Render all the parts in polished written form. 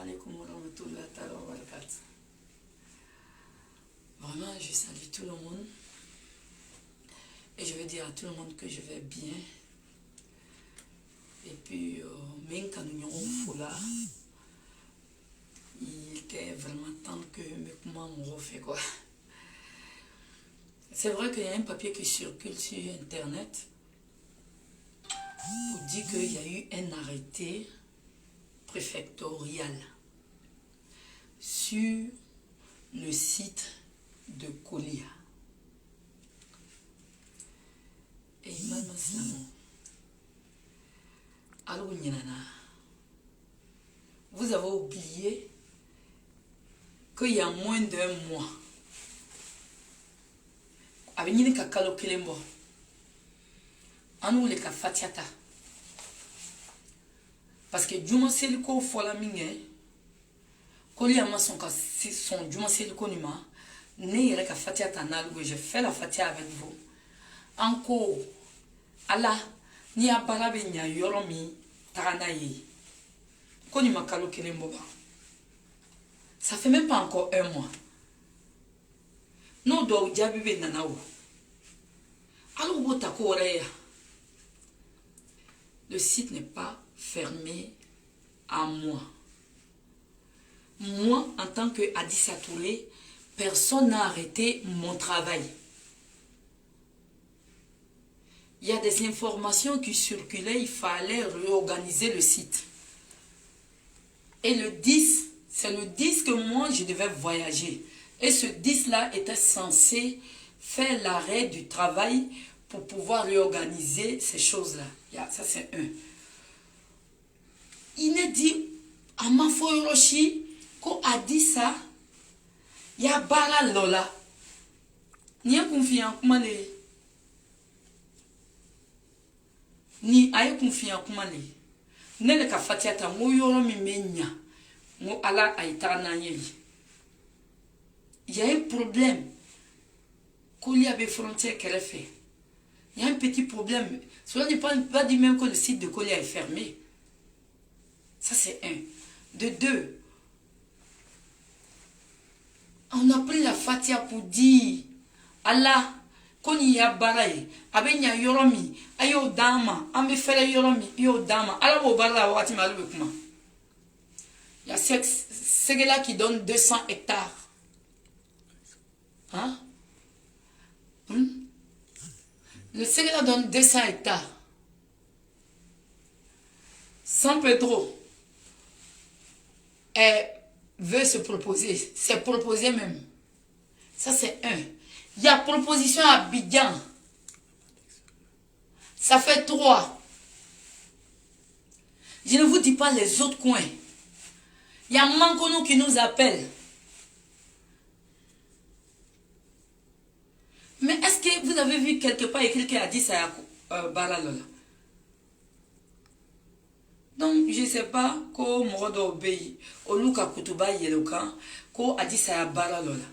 alaikum wa rahmatullahi wa barakatuh. Vraiment, je salue tout le monde. Et je veux dire à tout le monde que je vais bien. Et puis, même quand nous sommes là, il était vraiment temps que mes comment on refait quoi. C'est vrai qu'il y a un papier qui circule sur Internet pour dire qu'il y a eu un arrêté préfectorial sur le site de Kolia. Et vous avez oublié qu'il y a moins d'un mois, avec une kakalo kelembo, anou le kafatiata, parce que Juma Seliko fola minge, Kolia ma son Juma Seliko nima, ne yere kafatiata nalugo, je fais la fatia avec vous. Encore, Allah, ni a barabe nya yoromi taranaye, konima kalo kelembo ba. Ça fait même pas encore un mois. Non, doit diabibe nanao. Alors, le site n'est pas fermé à moi. Moi, en tant que Adissa Touré, personne n'a arrêté mon travail. Il y a des informations qui circulaient, il fallait réorganiser le site. Et le 10, c'est le 10 que moi, je devais voyager. Et ce 10-là était censé faire l'arrêt du travail pour pouvoir réorganiser ces choses-là. Ça, c'est un. Il est dit, à Mafoyoroshi, qu'on a dit ça, il y a Bara Lola. Ni a confiance, comment les. Ni a confiance, comment les. Ne le kafatiata, mouyoromi menya, mo ala aitana yeli. Il y a un problème. Kolia avait frontière qu'elle a fait. Il y a un petit problème. Cela n'est pas dit même que le site de Kolia est fermé. Ça, c'est un. De deux, on a pris la fatia pour dire Allah, qu'on y a baraye, abenya yoromi, ayo dama, ambe fele yoromi, yo dama, Allah au barla wati malou kuma. Il y a ce là qui donne 200 hectares. Hein? Le Sénégal donne 200 hectares. San Pedro veut se proposer. C'est proposé même. Ça, c'est un. Il y a proposition à Abidjan. Ça fait 3. Je ne vous dis pas les autres coins. Il y a Mankono qui nous appelle. Mais est-ce que vous avez vu quelque part et quelqu'un a dit ça à Baralola? Donc, je ne sais pas comment Morodo obéit. Oluka Kutuba Yeloka, ko a dit ça à Baralola.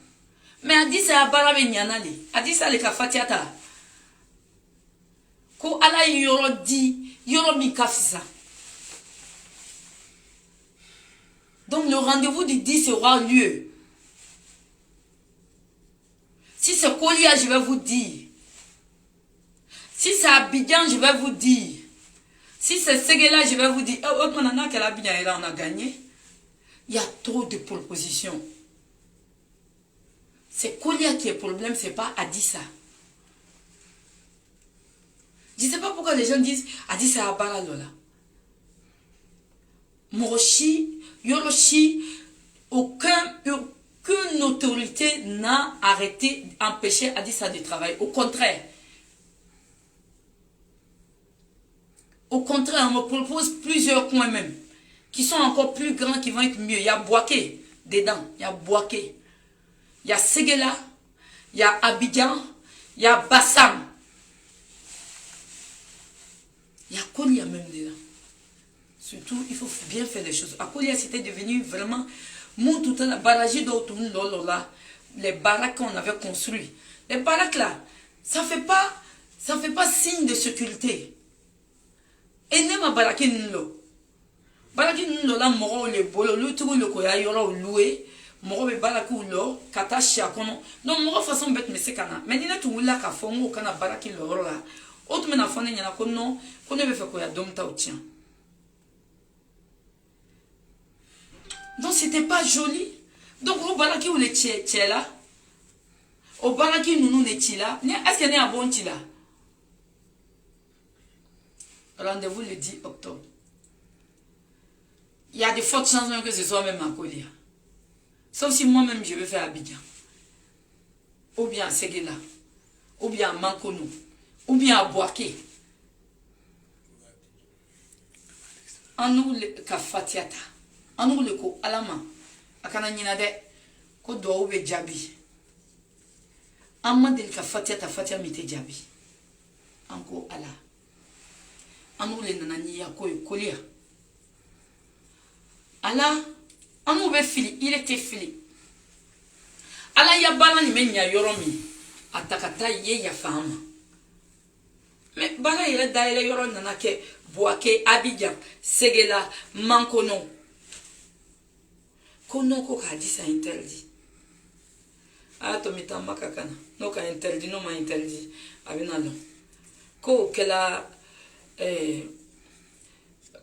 Mais a dit ça à Barabenyanali. A dit ça à Lekafatiata. Ko ala yoro di, yoro mikafisa. Donc, le rendez-vous du 10 aura lieu. Si c'est Kolia, je vais vous dire. Si c'est Abidjan, je vais vous dire. Si c'est Séguéla, je vais vous dire. On a gagné. Il y a trop de propositions. C'est Kolia qui est le problème, c'est pas Adissa. Je ne sais pas pourquoi les gens disent Adissa Abara Lola. Moroshi, Yoroshi, aucune autorité n'a arrêté, empêché Adissa de travailler. Au contraire. Au contraire, on me propose plusieurs coins même, qui sont encore plus grands, qui vont être mieux. Il y a Boaké dedans, il y a Boaké. Il y a Séguéla, il y a Abidjan, il y a Bassam. Il y a Kolia même dedans. Surtout, il faut bien faire les choses. À Kolia, c'était devenu vraiment... Les baraques qu'on avait construits. Les baraques là, ça fait pas signe de sécurité. Et ne ma baraque n'lo. balaki ndola moro le bolo lutu le ko ya yoro loué moro be balaki ulo kata shakono non moro façon bet mesekana mais dina tu wula ka fongo kana balaki loro la autre mena fone nyana ko non ko ne be fe ko ya domta o tien. Donc c'était pas joli. Donc au balaki ou le tchela au balaki nous ne tchila est-ce qu'il y a un bon tchila. Rendez-vous le 10 octobre. Il y a de fortes chances même que ce soit même à Kolia. Sauf si moi-même je vais faire Abidjan. Ou bien à Séguéla. Ou bien à Mankono. Ou bien à Boaké. En nous le Kafatiata. En nous le Ko Alama. Akana Ninade. Ko Doube Djabi. En Mandel Kafatiata Fatia Mite Djabi. Anko Ala. En nous le Nanania Kolia. Allah, on ouvre fili, il était fili. Allah ya bala ni menya yoromi, atakata ye ya fama. Mais bala il est d'ailleurs yoron nanake, Boaké, Abidjan, Séguéla, Mankono. Kono ko ka dit ça interdit. Ah to mitamba kakana, no ka interdit no ma interdit. Abinalo. Ko kela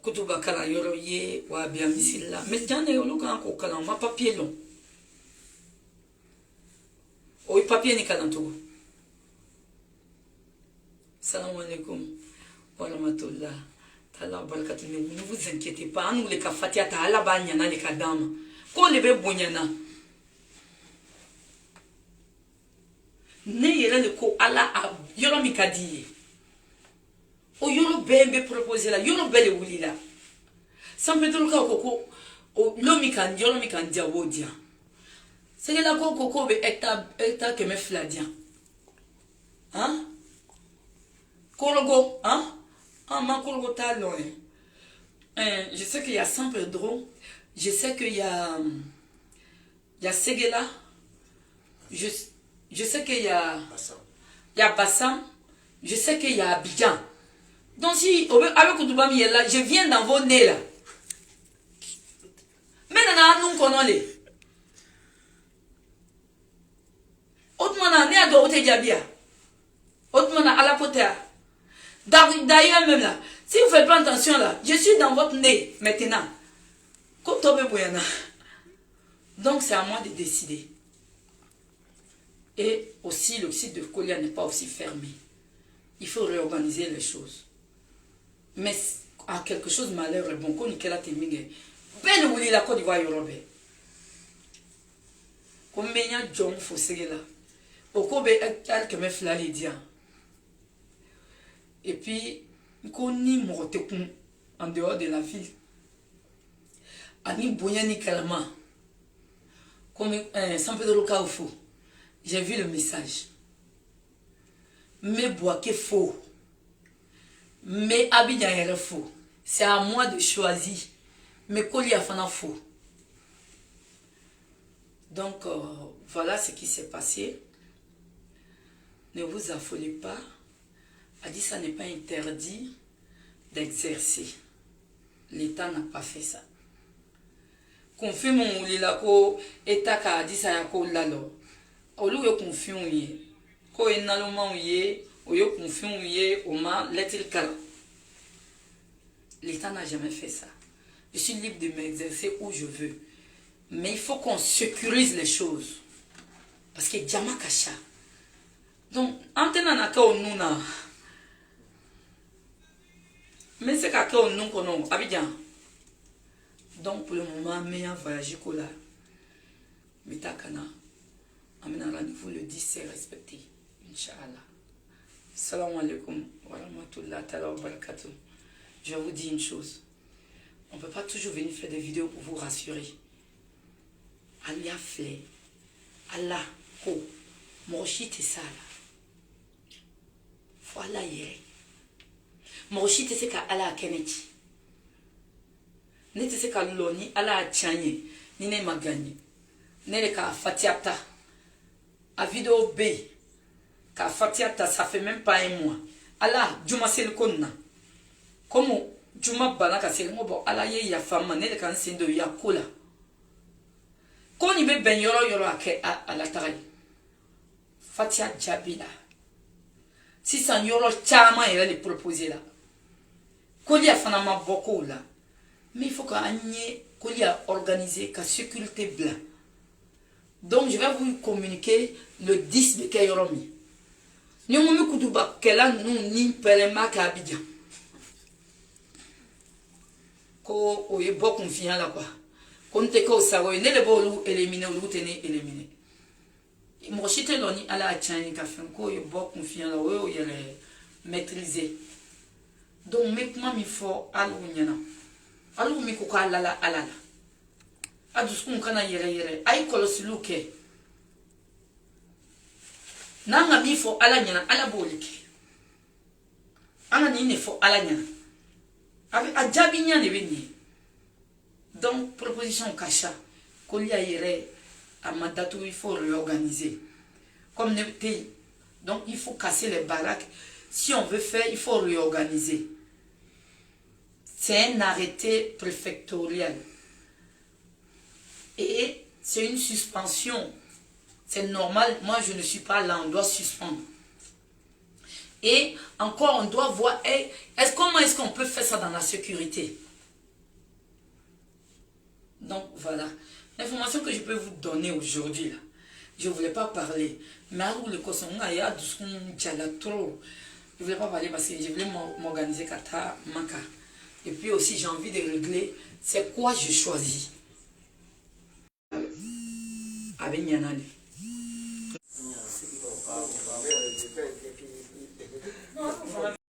kutuba kala yoro ye wa bien misila mais jane yolo kan ko kala ma papier long o papier ni kala to. Salam alaikum wa rahmatullah ta'ala barakatuh. Ne vous inquiétez pas, nous les kafatia ta ala banya na les kadama ko le be bonyana ne yele le ko ala yoro mi kadiye o yoro bembe proposer la yoro bele wulila sans peut le koko o lomi kan yoro mi kan dia wodia c'est la koko be eta que me fladia hein kologo hein ah ma kologo ta loin je sais qu'il y a San Pedro, je sais qu'il y a Séguéla, je sais qu'il y a Bassam, je sais qu'il y a Abidjan. Donc si avec Koutoubami est là, je viens dans vos nez là. Maintenant nous connaissons. Autrement, né à Dorothée Diabia. Autrement, à la potea. D'ailleurs même là, si vous ne faites pas attention là, je suis dans votre nez maintenant. Donc c'est à moi de décider. Et aussi le site de Kolia n'est pas aussi fermé. Il faut réorganiser les choses. Mais à quelque chose de malheur, bon, qu'on y a témigé. Ben ou la Côte d'Ivoire européenne. Comme il y a John Fossé là. Au Kobe que me flali dia. Et puis, qu'on y morte en dehors de la ville. Ani Bouyani Kalama. Comme San Pedro Kaufo. J'ai vu le message. Mais Boaké faux. Mais Abidjan est faux. C'est à moi de choisir. Mais Kolia Fana faux. Donc, voilà ce qui s'est passé. Ne vous affolez pas. A dit ça n'est pas interdit d'exercer. L'État n'a pas fait ça. Confirme mon lilako État a dit ça yako lalo. Olu yo confirme yé. Ko enaloma yé. Oyo confirme yé. Oma letil kala. L'État n'a jamais fait ça. Je suis libre de m'exercer où je veux. Mais il faut qu'on sécurise les choses. Parce que Djama Kacha. Donc, antena naka onuna. Mais c'est kaka onun konon. Abidjan. Donc, pour le moment, meilleur voyage kola. Mitakana. Amena rendez-vous le 10, c'est respecté. Inch'Allah. Salam alaikum wa rahmatullah ta'ala wa barakatuh. Je vous dis une chose. On ne peut pas toujours venir faire des vidéos pour vous rassurer. Allah fait. Allah, ko. Moshi te ça là. Voilà hier. Moshi te c'est qu'à Allah keneti. Ne te c'est qu'à loni, Allah tchanye. Ni ne magani. Ne le ka fatiata. A vidéo B. Ka fatiata, ça fait même pas un mois. Allah, Juma c'est le konna. Comment Juma banaka c'est bon ala ye ya femme ne kan sendo ya kola. Quand il veut ben yoro à la taille. Fatia Djabila. Si ça yoro chama il a les proposé là. Qu'on y a finalement beaucoup là. Mais il faut qu'on y a organisé qu'à sécurité blanc. Donc je vais vous communiquer le 10 de Kayoromi. Nous avons mis Koutouba Kela nous ni Pelema Kabidjan. Ko oye beaucoup confiant là quoi. Quand tu es au Savoie, ne le bolou éliminer ou l'outéné éliminer. Moi, je te donne à la Tchani café, ko oye beaucoup confiant là, oye le maîtriser. Donc, maintenant, il faut aller au Niana. Aller au Mikoka alala alala. Aduskum kana yere yere. Aïe kolosiluke. Nanga mi faut ala Niana, ala boliki. Ana ni ne faut ala Niana. Avec Adjabinia ne veni. Donc, proposition Kacha, qu'on y aillerait à Madatou, il faut réorganiser. Comme le pays. Donc, il faut casser les baraques. Si on veut faire, il faut réorganiser. C'est un arrêté préfectorial. Et c'est une suspension. C'est normal. Moi, je ne suis pas là. On doit suspendre. Et encore, on doit voir, comment est-ce qu'on peut faire ça dans la sécurité? Donc voilà, l'information que je peux vous donner aujourd'hui, je ne voulais pas parler. Mais où le coson, il y a du son trop. Je ne voulais pas parler parce que je voulais m'organiser kata maka. Et puis aussi j'ai envie de régler c'est quoi je choisis. Avec Nyanali.